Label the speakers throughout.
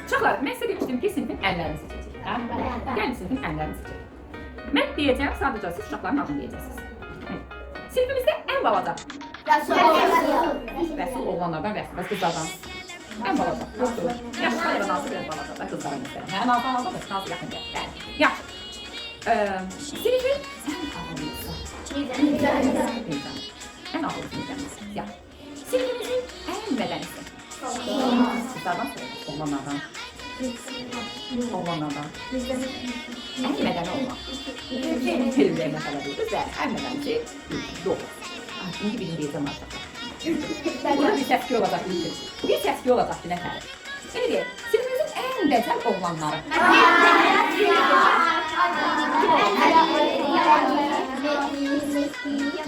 Speaker 1: Uşaqlar, mən sizə demişdim ki, sinifin əllərini seçəcək. Gəlin sinifin əllərini seçək. Mən deyəcəm, sadəcə siz uşaqların adını deyəcəksiniz. Sinifimizdə ən balaca. Rəsul oğlanlardan, Rəsul qızlardan. Ən balaca. Yoxdur. Yaşlılar ya da Nazlı biraz balaca da qızların istəyir. Hə, Nazlı da Nazlı yaxın gəlir. Bəli. Yaxşı. Sinifin ən ağıllısı. Ən ağıllısı necəmiz? Yaxşı. Sinifimizin ən mədənisi. Qızlardan sonra oğlanlardan. Oğlanlardan. Ən mədəni olmaq. Filmləyə məsələ deyilir və ən mədənisi doğru. İndi birini deyəcəm artıq. Burada bir səski olacaq deyil. Bir səski olacaq ki, nə tərif. Elə deyək, sinifimizin ən dəcəl oğlanları.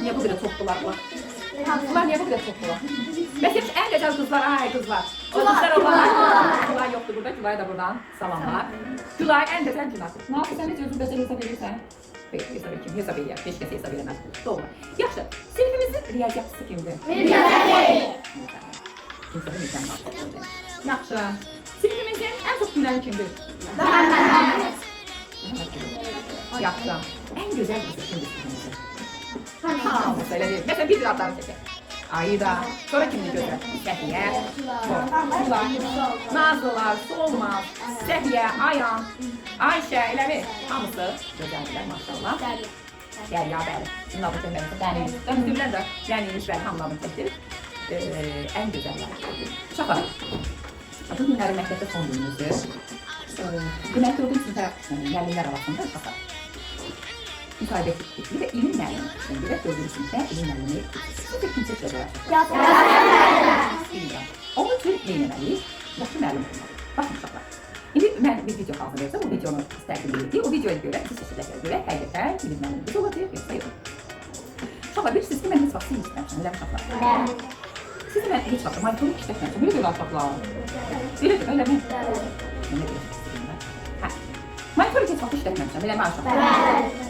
Speaker 1: Niyə bu qədər çoxdular bunlar? Bunlar niyə bu qədər çoxdular? Məsələn, ən dəcəl qızlar, ay qızlar. O qızlar oğlanlar. Gülay yoxdur burada, Gülay da buradan salamlar. Gülay ən dəcəl Gülay. Nasıl sən necə özün dəcəl hesab edirsən? Hesab edir, heç kəs hesab edəməz. Doğru. Yaxşı, sinifimizin riyaziyyatçısı kimdir? Yaxşı, sinifimizin ən çox güləni kimdir? Yaxşı, ən gözəl qızı kimdir sinifimizin? Hamısı elə deyil. Məsələn, bir adları çəkək. Ayda, sonra kimdir gözəl? Səhiyə, Nazlılar, Solmaz, Səhiyə, Ayan, Ayşə, elə mi? Hamısı gözəldirlər, maşallah. Dərya, bəli. Bunun adı çəkməlisə, dəniz. Dönüdürlər də, dəniz, bəli, hamılarını çəkdir. Ən gözəllər. Uşaqlar, bu günləri məktəbdə son günümüzdür. Demək ki, o gün sizə müəllimlər arasında uşaqlar. Müsahibə etdik və ilim müəllimi. Şimdi də gördüyünüz sinifdə ilim müəllimi etdik. Siz də kim seçəcək? Bilmirəm. Onun üçün neynəməliyik? Yaxşı müəllim olmalı. Baxın uşaqlar. İndi mən bir video hazırlayacağım. O videonu istədim deyildi. O videoya görə, siz seçəcəklərə görə həqiqətən ilim müəllimimiz olacaq, yoxsa yox. Uşaqlar, bilirsiniz ki, mən heç vaxt siz istəmişəm, elə uşaqlar. Siz mən heç vaxt monitoru işlətməmişəm. Belə deyil uşaqlar. Elədir, elə mi? Nə deyil? Monitoru heç vaxt işlətməmişəm, elə mən uşaqlar.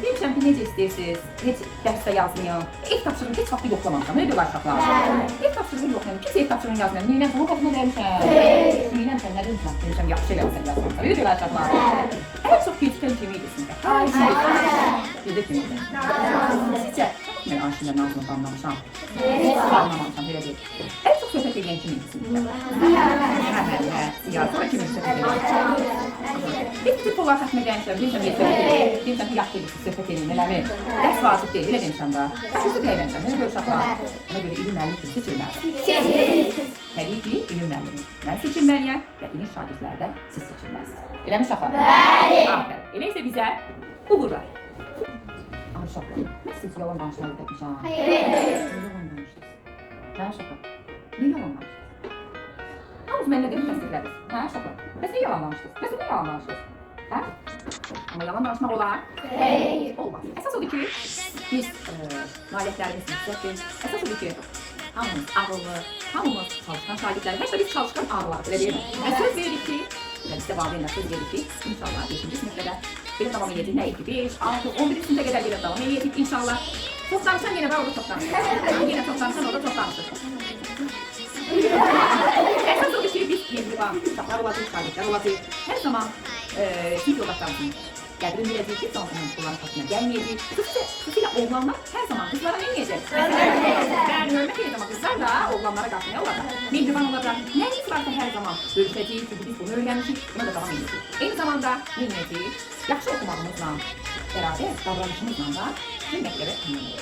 Speaker 1: Demişəm ki, necə istəyirsiniz, heç dərsdə yazmayın. Ev tapşırığını heç vaxt yoxlamamışam, elə deyil uşaqlar. Ev tapşırığını yoxlamayım, kimsə ev tapşırığını yazmayım. Neynəm, bunu qapına vermişəm. Neynəmsən, nə demişəm? Demişəm, yaxşı eləmişsən yazmamışam, elə deyil uşaqlar. Ən çox gecikən kimi idisinizdə. Gecə kimi idi. Sizcə, mən Ayşinlə Nazını anlamışam. Anlamamışam, elə deyil. Ən çox söhbət edən kimi idisinizdə. Siyasına kimi söhbət edən. Heç tip olar xətmə gəlmişəm, demişəm, demişəm ki, yaxşı edirsiz, söhbət edin, eləmi? Dərs vacib deyil, elə demişəm da. Sizi deyilmişəm, nə görə uşaqlar? Ona görə ilim müəllimi kimi seçilməli. Təbii ki, ilim müəllimi mən seçilməliyəm və ilim şagirdləri də siz seçilməlisiniz. Eləmi uşaqlar? Bəli! Aferin. Elə isə bizə uğur var. Amma uşaqlar, mən siz yalan danışmalı etmişəm. Hayır. Yalan danışdınız. Hə uşaqlar? Niyə yalan danışdınız? Hamız mənlə dedim təsdiqlədiniz. Hə uşaqlar? Bəs niyə yalan danışdınız? Bəs niyə yalan danışdınız? Hə? Amma yalan danışmaq olar? Hayır. Olmaz. Əsas odur ki, biz nailiyyətlərimiz yüksəkdir. Əsas odur ki, hamımız ağıllı, hamımız çalışkan şagirdlər, hətta biz çalışkan ağlar, elə deyil mi? Söz veririk ki, biz də valideynlə söz veririk ki, inşallah 5-ci sinifdə də belə davam edəcək, nə 2, 5, 6, 11 sinifdə qədər belə davam edəcək, inşallah. Çox danışan yenə var, o da çox danışır. Yenə çox danışan, o da çox danışır. Əsas odur ki, biz mehriban, uşaqlar olacaq, şagirdlər olacaq. Hər zaman sinif yoldaşlarımızın qədrini biləcək ki, sanatının bunların xatına gəlməyəcək. Xüsusilə oğlanlar hər zaman qızlara nə edəcək? Bəli, hörmət edəcək, amma qızlar da oğlanlara qarşı nə olacaq? Mehriban olacaq. Nəyiniz varsa hər zaman bölüşəcək, çünki biz bunu öyrənmişik, buna da davam edəcək. Eyni zamanda nə edəcək? Yaxşı oxumağımızla bərabər davranışımızla da bir məktəbə tanınırıq.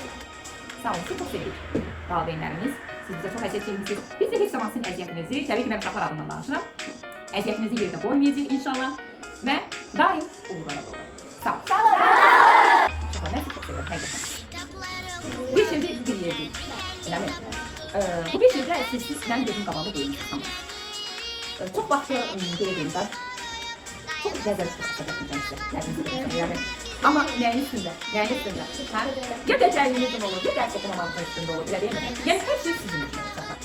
Speaker 1: Sağ olun, siz çox sevirik. Valideynlərimiz, siz bizə çox əziyyət çəkmişsiniz. Biz də heç zaman sizin əziyyətinizi, təbii ki, mən uşaqlar adından danışıram. Əziyyətinizi yerdə qoymayacaq inşallah və daim uğurlara doğru. Sağ olun. Sağ olun. Uşaqlar, mən sizi çox sevirəm, həqiqətən. Bir şeydə bir yer deyil. Eləmi? Bu bir şeydə siz mənim gözüm qabağında deyilmişsiniz. Çox vaxtı belə deyim də, çox gəzəli çıxacaq etmişəm sizə. Amma nəyin üstündə? Nəyin üstündə? Ya dəcəlliyinizin olur, ya dərs oxumamamızın üstündə olur, elə deyil mi? Yəni, hər şey sizin üçün uşaqlar.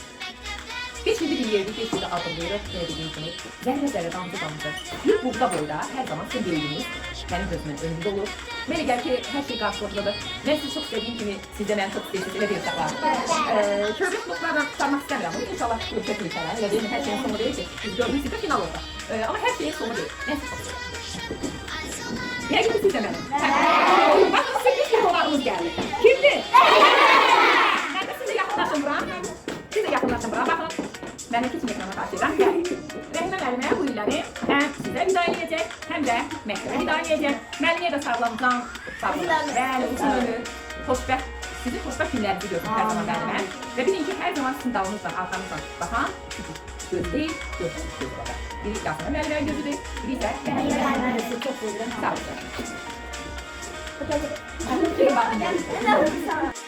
Speaker 1: Bir şeydə bir yerdə, bir şeydə adımlayırıq, belə dediyim kimi, zərrə-zərrə, damcı-damcı. Bir buğda boyda hər zaman sizin bildiyiniz mənim gözümün önündə olur. Mənə gəl ki, hər şey qarşılıqlıdır. Mən sizi çox istədiyim kimi, siz də məni çox istəyirsiniz, elə deyil uşaqlar. Kövrət notlardan tutarmaq istəmirəm bunu. İnşallah bu kötü ilkələr, elə deyil mi? Hər şeyin sonu deyil ki, biz gördüyünüz kimi final olacaq. Amma hər şey sonu değil. Ben sizi çok seviyorum. Yine gitti siz de benim. Bakın sürpriz bir konuğumuz geldi. Kimdir? Ben de size yakınlaşın buram. Siz de yakınlaşın buram. Bakın. Ben de keçin ekrana karşıdan geldim. Rəhmə müəllimə bu illəri həm sizə vida eləyəcək, həm də məktəbə vida eləyəcək. Müəlliməyə də sağlamlıqdan, bəli, uzun ömür, xoşbəxt, sizin xoşbəxt günlərinizi görsün hər zaman müəllimə. Və bilin ki, hər zaman sizin dalınızdan, arxanızdan baxan göz deyil, göz olacaq. Biri Yasemin müəllimənin gözüdür, biri isə mənim. Sağ olun.